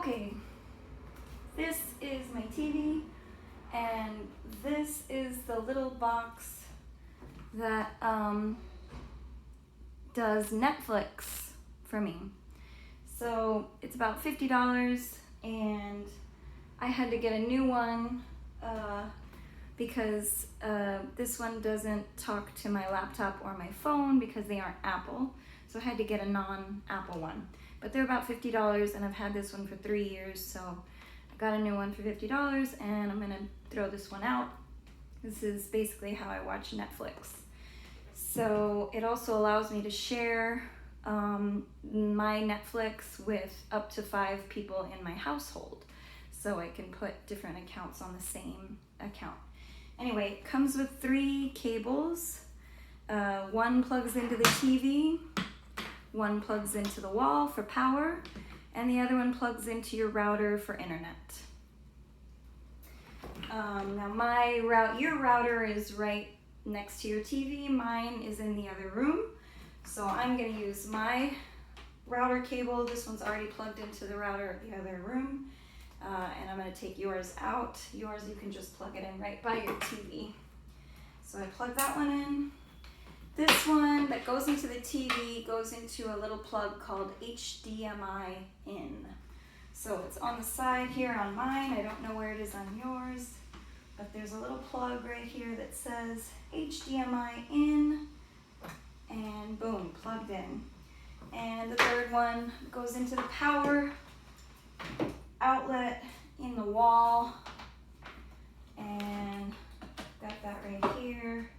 Okay, this is my TV, and this is the little box that does Netflix for me. So it's about $50, and I had to get a new one because this one doesn't talk to my laptop or my phone because they aren't Apple. So I had to get a non-Apple one. But they're about $50, and I've had this one for 3 years, so I got a new one for $50, and I'm gonna throw this one out. This is basically how I watch Netflix. So it also allows me to share my Netflix with up to 5 people in my household. So I can put different accounts on the same account. Anyway, it comes with 3 cables. One plugs into the TV, one plugs into the wall for power, and the other one plugs into your router for internet. Now your router is right next to your TV. Mine is in the other room. So I'm going to use my router cable. This one's already plugged into the router of the other room. And I'm going to take yours out. Yours, you can just plug it in right by your TV. So I plug that one in. This one that goes into the TV goes into a little plug called HDMI in. So it's on the side here on mine. I don't know where it is on yours, but there's a little plug right here that says HDMI in, and boom, plugged in. And the third one goes into the power outlet in the wall, and got that right here.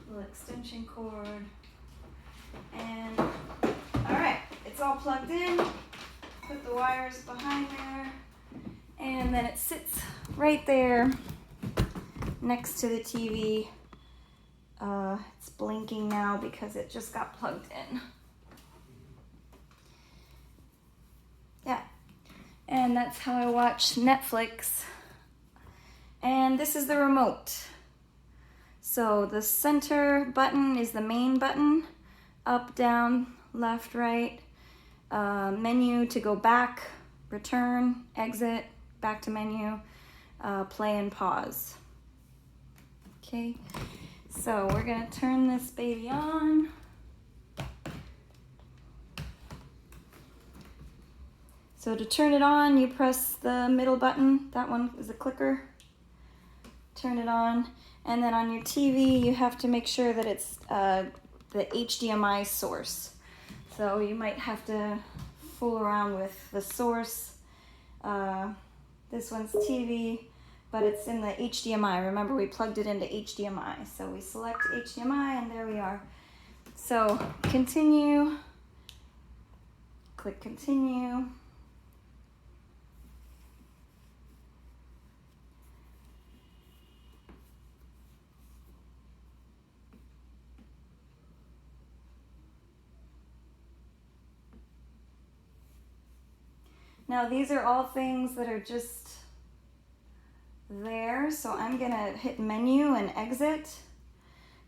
Little extension cord, and all right, it's all plugged in. Put the wires behind there, and then it sits right there next to the TV. It's blinking now because it just got plugged in. Yeah, and that's how I watch Netflix. And this is the remote. So the center button is the main button, up, down, left, right, menu to go back, return, exit, back to menu, play and pause. Okay, so we're gonna turn this baby on. So to turn it on, you press the middle button. That one is a clicker. Turn it on. And then on your TV, you have to make sure that it's the HDMI source. So you might have to fool around with the source. This one's TV, but it's in the HDMI. Remember, we plugged it into HDMI. So we select HDMI, and there we are. So continue, click continue. Now these are all things that are just there, so I'm gonna hit menu and exit.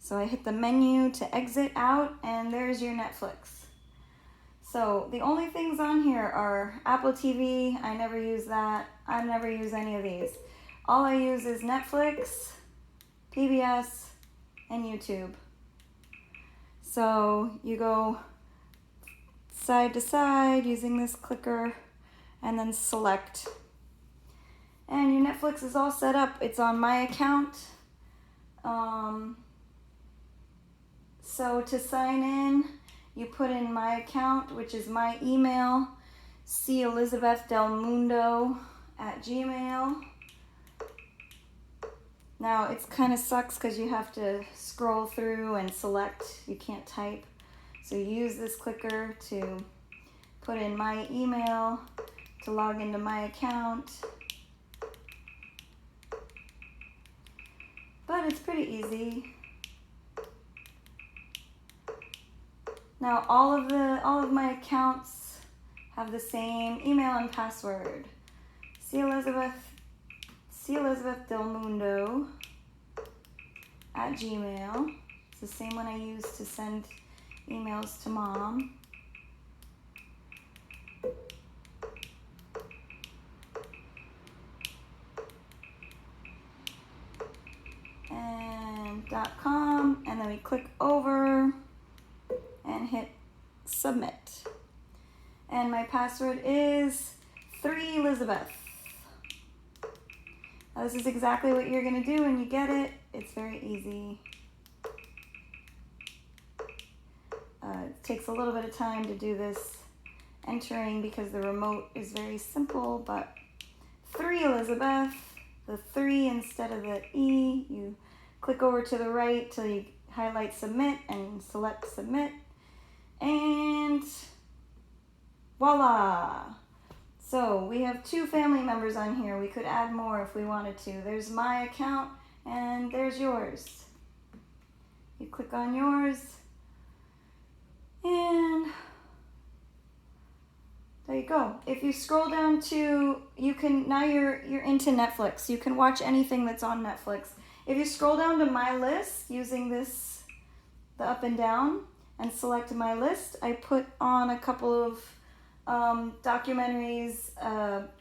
So I hit the menu to exit out, and there's your Netflix. So the only things on here are Apple TV. I never use that. I never use any of these. All I use is Netflix, PBS, and YouTube. So you go side to side using this clicker, and then select. And your Netflix is all set up. It's on my account. So to sign in, you put in my account, which is my email, celizabethdelmundo@gmail. Now it's kind of sucks because you have to scroll through and select. You can't type. So you use this clicker to put in my email, to log into my account. But it's pretty easy. Now all of my accounts have the same email and password. celizabethdelmundo@gmail. It's the same one I use to send emails to Mom. we click over and hit submit. And my password is 3 Elizabeth. Now, this is exactly what you're going to do when you get it. It's very easy. It takes a little bit of time to do this entering because the remote is very simple, but 3 Elizabeth, the 3 instead of the E, you click over to the right till you highlight submit and select submit, and voila! So we have 2 family members on here. We could add more if we wanted to. There's my account and there's yours. You click on yours and there you go. If you scroll down to, you can, now you're into Netflix. You can watch anything that's on Netflix. If you scroll down to my list using this, the up and down, and select my list, I put on a couple of documentaries,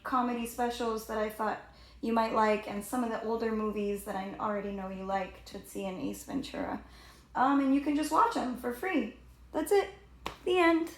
comedy specials that I thought you might like, and some of the older movies that I already know you like, Tootsie and Ace Ventura. And you can just watch them for free. That's it. The end.